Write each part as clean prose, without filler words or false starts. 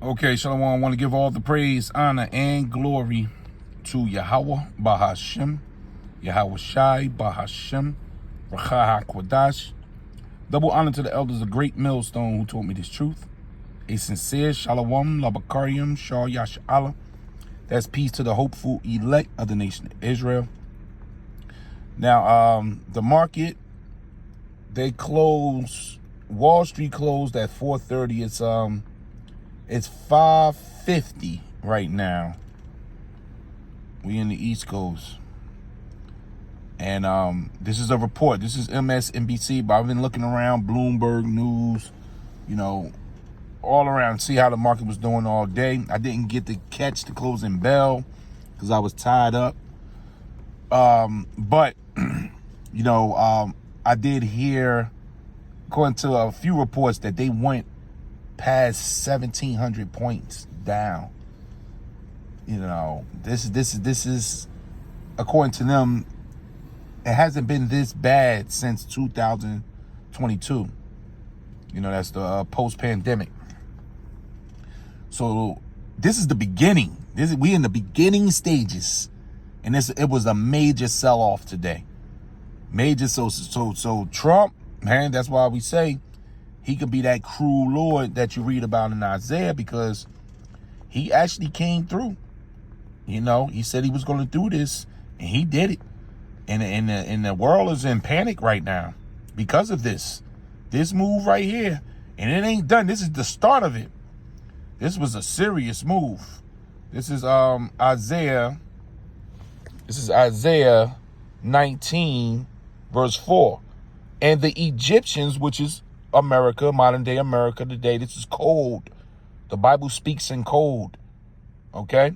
Okay, Shalom. I want to give all the praise, honor, and glory to Yahweh Bahashem, Yahweh Shai Bahashem, Rakha HaKwadash. Double honor to the elders of Great Millstone who taught me this truth. A sincere Shalom, Labakarium, Shah Yash Allah. That's peace to the hopeful elect of the nation of Israel. Now, the market, they closed, Wall Street closed at 4:30. It's 5:50 right now. We in the East Coast. And this is a report. This is MSNBC, but I've been looking around, Bloomberg News, all around, see how the market was doing all day. I didn't get to catch the closing bell because I was tied up. But, I did hear, according to a few reports, that they went past 1,700 points down. This is, according to them, it hasn't been this bad since 2022. That's the post-pandemic. So this is the beginning. We in the beginning stages, and it was a major sell-off today. Major. So Trump, man, that's why we say he could be that cruel Lord that you read about in Isaiah, because he actually came through. He said he was going to do this, and he did it. And the world is in panic right now because of this move right here. And it ain't done. This is the start of it. This was a serious move. This is Isaiah 19, verse 4. And the Egyptians, which is America, modern day America today, this is code. The Bible speaks in code. Okay?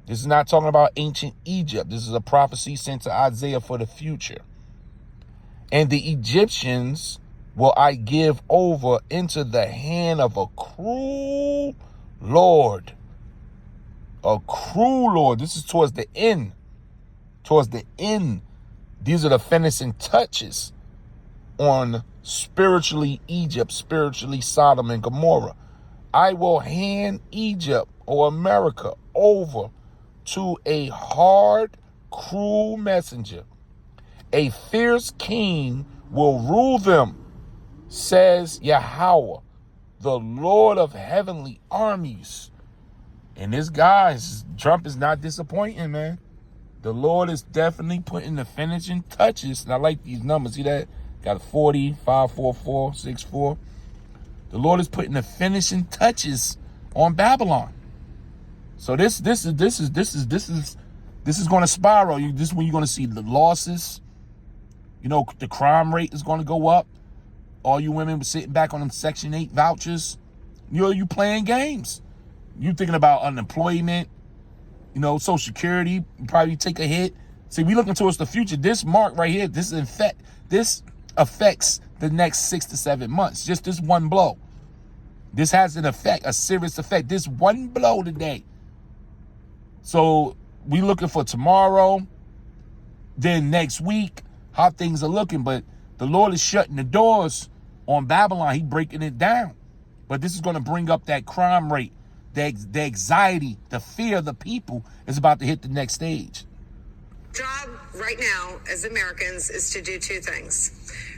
This is not talking about ancient Egypt. This is a prophecy sent to Isaiah for the future. And the Egyptians will I give over into the hand of a cruel Lord. A cruel Lord. This is towards the end. Towards the end. These are the finishing touches on spiritually Egypt, spiritually Sodom and Gomorrah. I will hand Egypt or America over to a hard, cruel messenger. A fierce king will rule them, says Yahweh, the Lord of heavenly armies. And this guy, Trump is not disappointing, man. The Lord is definitely putting the finishing touches. And I like these numbers. See that? Got 40, 544, 64. The Lord is putting the finishing touches on Babylon. So this is going to spiral. This is when you're going to see the losses. The crime rate is going to go up. All you women sitting back on them Section 8 vouchers. You playing games. You thinking about unemployment. Social Security probably take a hit. See, we looking towards the future. This mark right here, this affects the next 6 to 7 months. Just this one blow. This has an effect, a serious effect. This one blow today. So we looking for tomorrow, then next week, how things are looking. But the Lord is shutting the doors on Babylon. He breaking it down. But this is going to bring up that crime rate, the anxiety, the fear of the people is about to hit the next stage. Job right now as Americans is to do two things.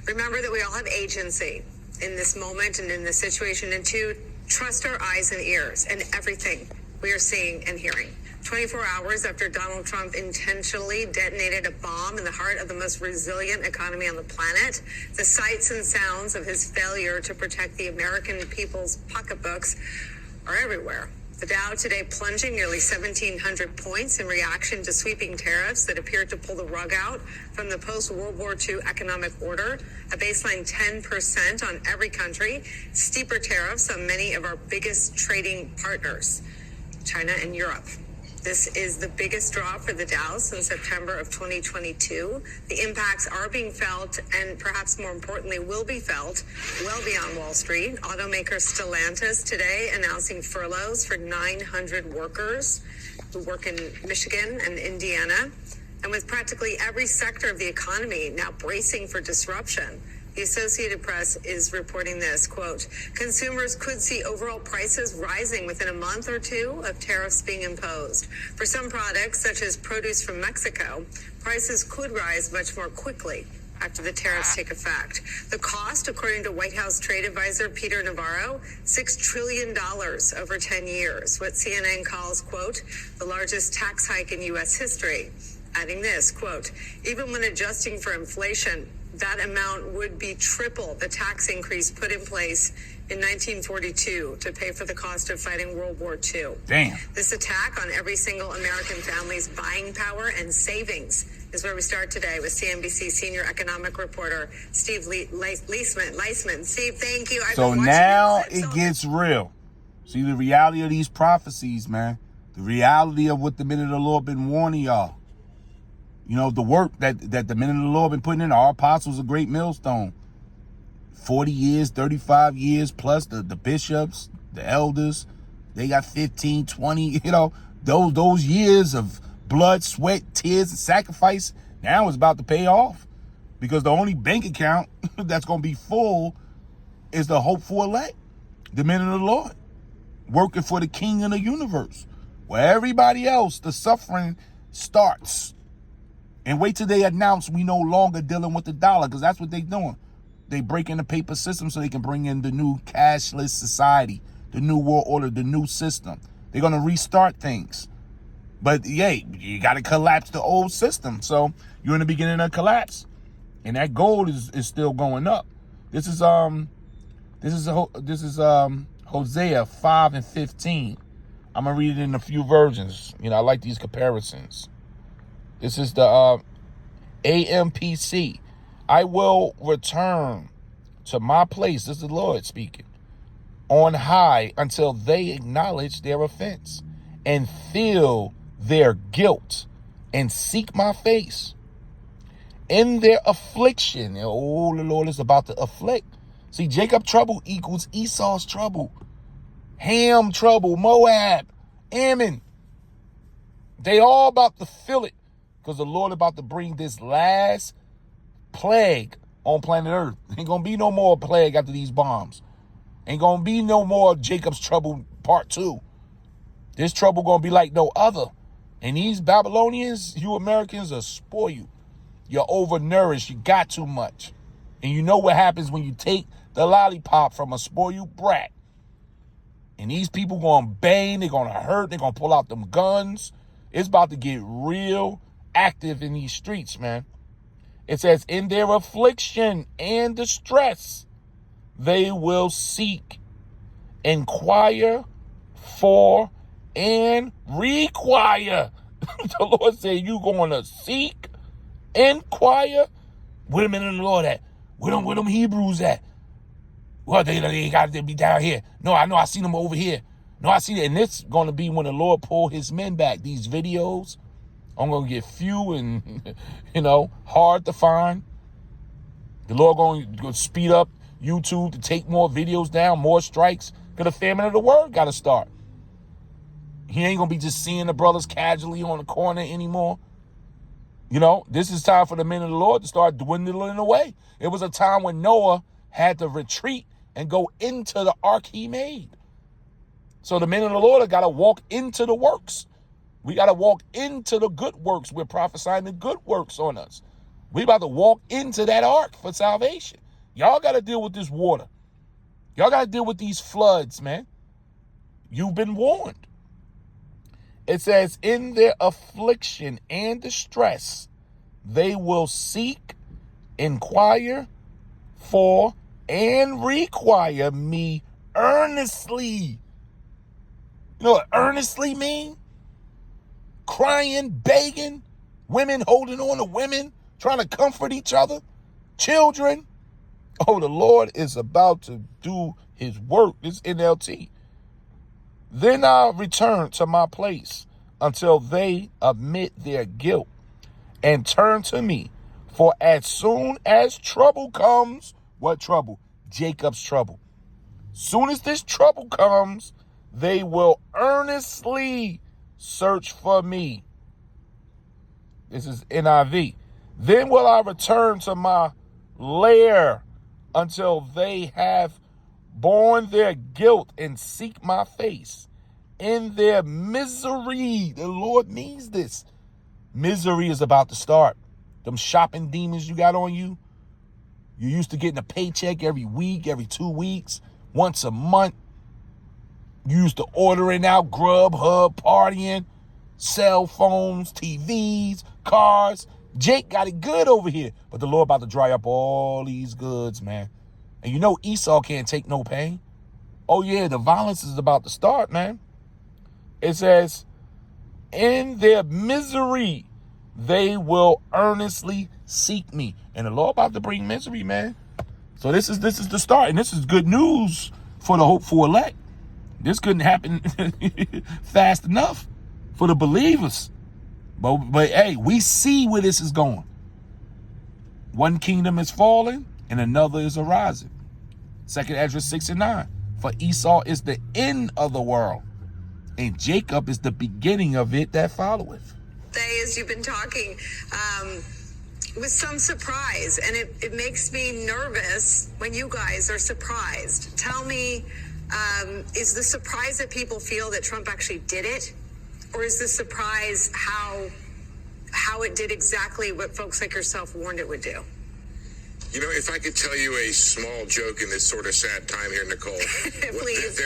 Remember that we all have agency in this moment and in this situation, and two, trust our eyes and ears and everything we are seeing and hearing. 24 hours after Donald Trump intentionally detonated a bomb in the heart of the most resilient economy on the planet, the sights and sounds of his failure to protect the American people's pocketbooks are everywhere. The Dow today plunging nearly 1,700 points in reaction to sweeping tariffs that appeared to pull the rug out from the post-World War II economic order, a baseline 10% on every country, steeper tariffs on many of our biggest trading partners, China and Europe. This is the biggest drop for the Dow since September of 2022. The impacts are being felt, and perhaps more importantly, will be felt well beyond Wall Street. Automaker Stellantis today announcing furloughs for 900 workers who work in Michigan and Indiana. And with practically every sector of the economy now bracing for disruption, The Associated Press is reporting this, quote, consumers could see overall prices rising within a month or two of tariffs being imposed. For some products, such as produce from Mexico, prices could rise much more quickly after the tariffs take effect. The cost, according to White House trade advisor Peter Navarro, $6 trillion over 10 years, what CNN calls, quote, the largest tax hike in U.S. history. Adding this, quote, even when adjusting for inflation, that amount would be triple the tax increase put in place in 1942 to pay for the cost of fighting World War II. Damn. This attack on every single American family's buying power and savings is where we start today with CNBC senior economic reporter Steve Leisman. Steve, thank you. So now it gets real. See the reality of these prophecies, man. The reality of what the men of the Lord been warning y'all. You know, the work that the men of the Lord been putting in. Our apostles, a great millstone. 40 years, 35 years, plus the bishops, the elders. They got 15, 20, you know, those years of blood, sweat, tears, and sacrifice. Now it's about to pay off. Because the only bank account that's going to be full is the hope for elect. The men of the Lord. Working for the king of the universe. Where everybody else, the suffering starts. And wait till they announce we no longer dealing with the dollar, because that's what they're doing. They break in the paper system so they can bring in the new cashless society, the new world order, the new system. They're going to restart things. But, yeah, you got to collapse the old system. So you're in the beginning of collapse. And that gold is still going up. This is Hosea 5:15. I'm going to read it in a few versions. You know, I like these comparisons. This is the AMPC. I will return to my place, this is the Lord speaking, on high until they acknowledge their offense and feel their guilt and seek my face. In their affliction, oh, the Lord is about to afflict. See, Jacob trouble equals Esau's trouble. Ham trouble, Moab, Ammon. They all about to feel it. Because the Lord about to bring this last plague on planet Earth. Ain't going to be no more plague after these bombs. Ain't going to be no more Jacob's trouble part 2. This trouble going to be like no other. And these Babylonians, you Americans, are spoiled. You're overnourished. You got too much. And you know what happens when you take the lollipop from a spoiled brat. And these people going to bang. They're going to hurt. They're going to pull out them guns. It's about to get real active in these streets, man. It says, in their affliction and distress, they will seek, inquire for, and require. The Lord said, you going to seek, inquire. Where the men of the Lord at? Where them Hebrews at? Well, they got to be down here. No, I know I seen them over here. No, I see it. And this is going to be when the Lord pull his men back. These videos are going to get few and, you know, hard to find. The Lord going to speed up YouTube to take more videos down, more strikes. Because the famine of the word got to start. He ain't going to be just seeing the brothers casually on the corner anymore. You know, this is time for the men of the Lord to start dwindling away. It was a time when Noah had to retreat and go into the ark he made. So the men of the Lord have got to walk into the works. We got to walk into the good works. We're prophesying the good works on us. We about to walk into that ark for salvation. Y'all got to deal with this water. Y'all got to deal with these floods, man. You've been warned. It says, in their affliction and distress, they will seek, inquire for, and require me earnestly. You know what earnestly mean? Crying, begging, women holding on to women, trying to comfort each other, children. Oh, the Lord is about to do his work. This NLT. Then I'll return to my place until they admit their guilt and turn to me. For as soon as trouble comes, what trouble? Jacob's trouble. Soon as this trouble comes, they will earnestly search for me. This is NIV. Then will I return to my lair until they have borne their guilt and seek my face. In their misery, the Lord means this. Misery is about to start. Them shopping demons you got on you. You used to getting a paycheck every week, every 2 weeks, once a month. You used to ordering out, Grubhub, partying, cell phones, TVs, cars. Jake got it good over here. But the Lord about to dry up all these goods, man. And you know Esau can't take no pain. Oh, yeah, the violence is about to start, man. It says, in their misery, they will earnestly seek me. And the Lord about to bring misery, man. So this is the start. And this is good news for the hopeful elect. This couldn't happen fast enough for the believers. But hey, we see where this is going. One kingdom is falling and another is arising. 2nd Ezra 6:9. For Esau is the end of the world, and Jacob is the beginning of it that followeth. As you've been talking, with some surprise, and it makes me nervous when you guys are surprised. Tell me, is the surprise that people feel that Trump actually did it? Or is the surprise how it did exactly what folks like yourself warned it would do? You know, if I could tell you a small joke in this sort of sad time here, Nicole. Please.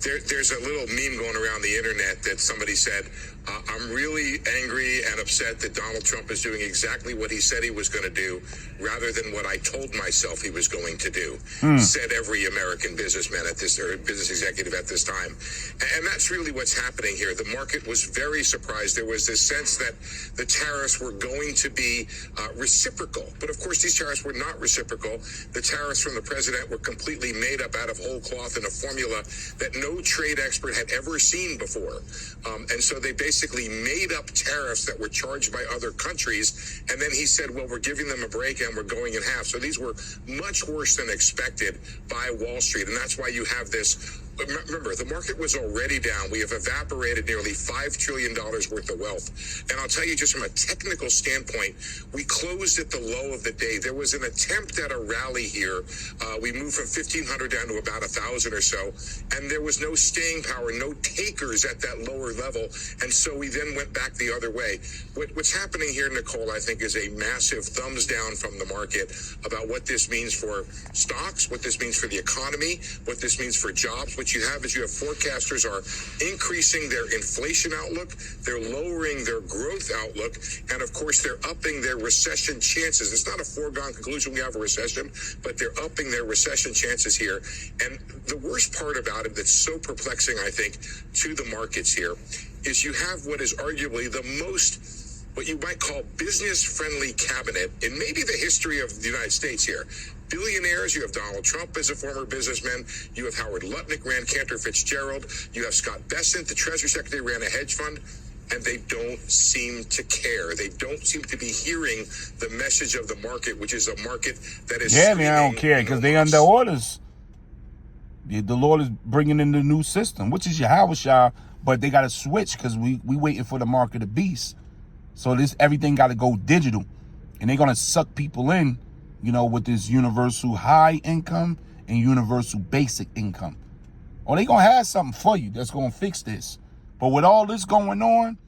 There's a little meme going around the internet that somebody said, I'm really angry and upset that Donald Trump is doing exactly what he said he was going to do rather than what I told myself he was going to do, said every American businessman at this, or business executive at this time. And that's really what's happening here. The market was very surprised. There was this sense that the tariffs were going to be reciprocal. But of course, these tariffs were not reciprocal. The tariffs from the president were completely made up out of whole cloth in a formula that no trade expert had ever seen before. And so they basically made up tariffs that were charged by other countries. And then he said, well, we're giving them a break and we're going in half. So these were much worse than expected by Wall Street. And that's why you have this. Remember, the market was already down. We have evaporated nearly $5 trillion worth of wealth. And I'll tell you, just from a technical standpoint, we closed at the low of the day. There was an attempt at a rally here. We moved from 1,500 down to about 1,000 or so. And there was no staying power, no takers at that lower level. And so we then went back the other way. What's happening here, Nicole, I think is a massive thumbs down from the market about what this means for stocks, what this means for the economy, what this means for jobs. What you have is you have forecasters are increasing their inflation outlook, they're lowering their growth outlook, and of course they're upping their recession chances. It's not a foregone conclusion we have a recession, but they're upping their recession chances here. And the worst part about it that's so perplexing, I think, to the markets here is you have what is arguably the most, what you might call business-friendly cabinet in maybe the history of the United States here. Billionaires, you have Donald Trump as a former businessman, you have Howard Lutnick ran Cantor Fitzgerald, you have Scott Bessent, the Treasury Secretary, ran a hedge fund, and they don't seem to care. They don't seem to be hearing the message of the market, which is a market that is... Yeah, man, I don't care, because they under orders. The Lord is bringing in the new system, which is Yahushua, but they got to switch because we waiting for the mark of the beast. So everything got to go digital, and they're going to suck people in, you know, with this universal high income and universal basic income. Or they going to have something for you that's going to fix this. But with all this going on,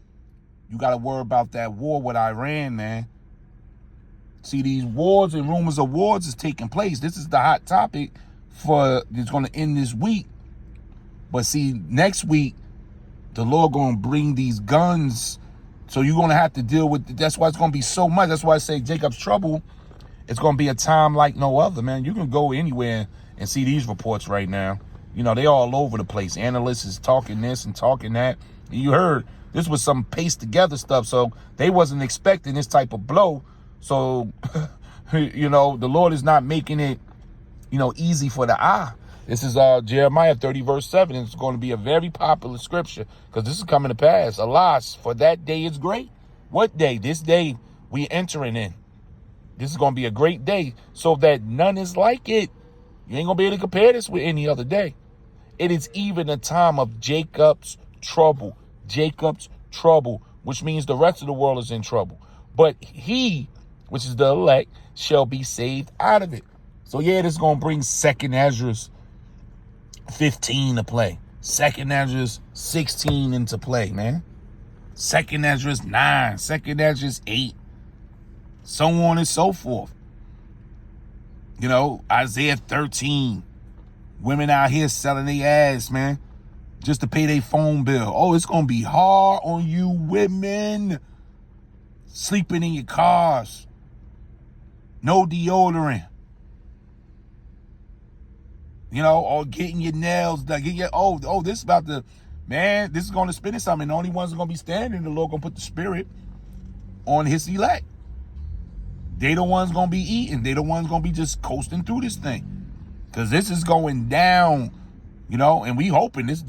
you got to worry about that war with Iran, man. See, these wars and rumors of wars is taking place. This is the hot topic it's going to end this week. But see, next week, the Lord going to bring these guns. So you're going to have to deal with it. That's why it's going to be so much. That's why I say Jacob's trouble. It's going to be a time like no other, man. You can go anywhere and see these reports right now. You know, they all over the place. Analysts is talking this and talking that. You heard this was some paced together stuff. So they wasn't expecting this type of blow. So, you know, the Lord is not making it, you know, easy for the eye. This is Jeremiah 30 verse 7. It's going to be a very popular scripture because this is coming to pass. Alas, for that day is great. What day? This day we entering in. This is going to be a great day so that none is like it. You ain't going to be able to compare this with any other day. It is even a time of Jacob's trouble. Jacob's trouble, which means the rest of the world is in trouble. But he, which is the elect, shall be saved out of it. So yeah, this is going to bring 2nd Esdras 15 to play. 2nd Esdras 16 into play, man. 2nd Esdras 9. 2nd Esdras 8. So on and so forth. You know, Isaiah 13. Women out here selling their ass, man, just to pay their phone bill. Oh, it's going to be hard on you women. Sleeping in your cars. No deodorant. You know, or getting your nails done. This is about to, man, this is going to spin it something. The only ones that are going to be standing, the Lord going to put the Spirit on his elect. They the ones going to be eating. They the ones going to be just coasting through this thing. Because this is going down, you know, and we hoping this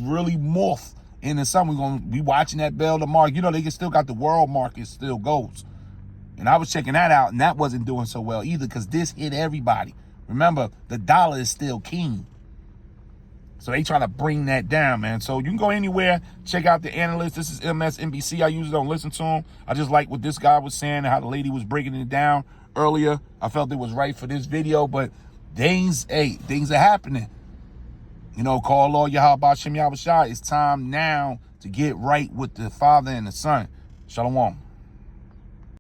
really morph into something. We're going to be watching that bell to mark. You know, they still got the world market still goes. And I was checking that out, and that wasn't doing so well either because this hit everybody. Remember, the dollar is still king. So they trying to bring that down, man. So you can go anywhere, check out the analyst. This is MSNBC. I usually don't listen to him. I just like what this guy was saying and how the lady was breaking it down earlier. I felt it was right for this video, but things are happening. You know, call Lord Yahweh Shem Yahweh Shai. It's time now to get right with the Father and the Son. Shalom.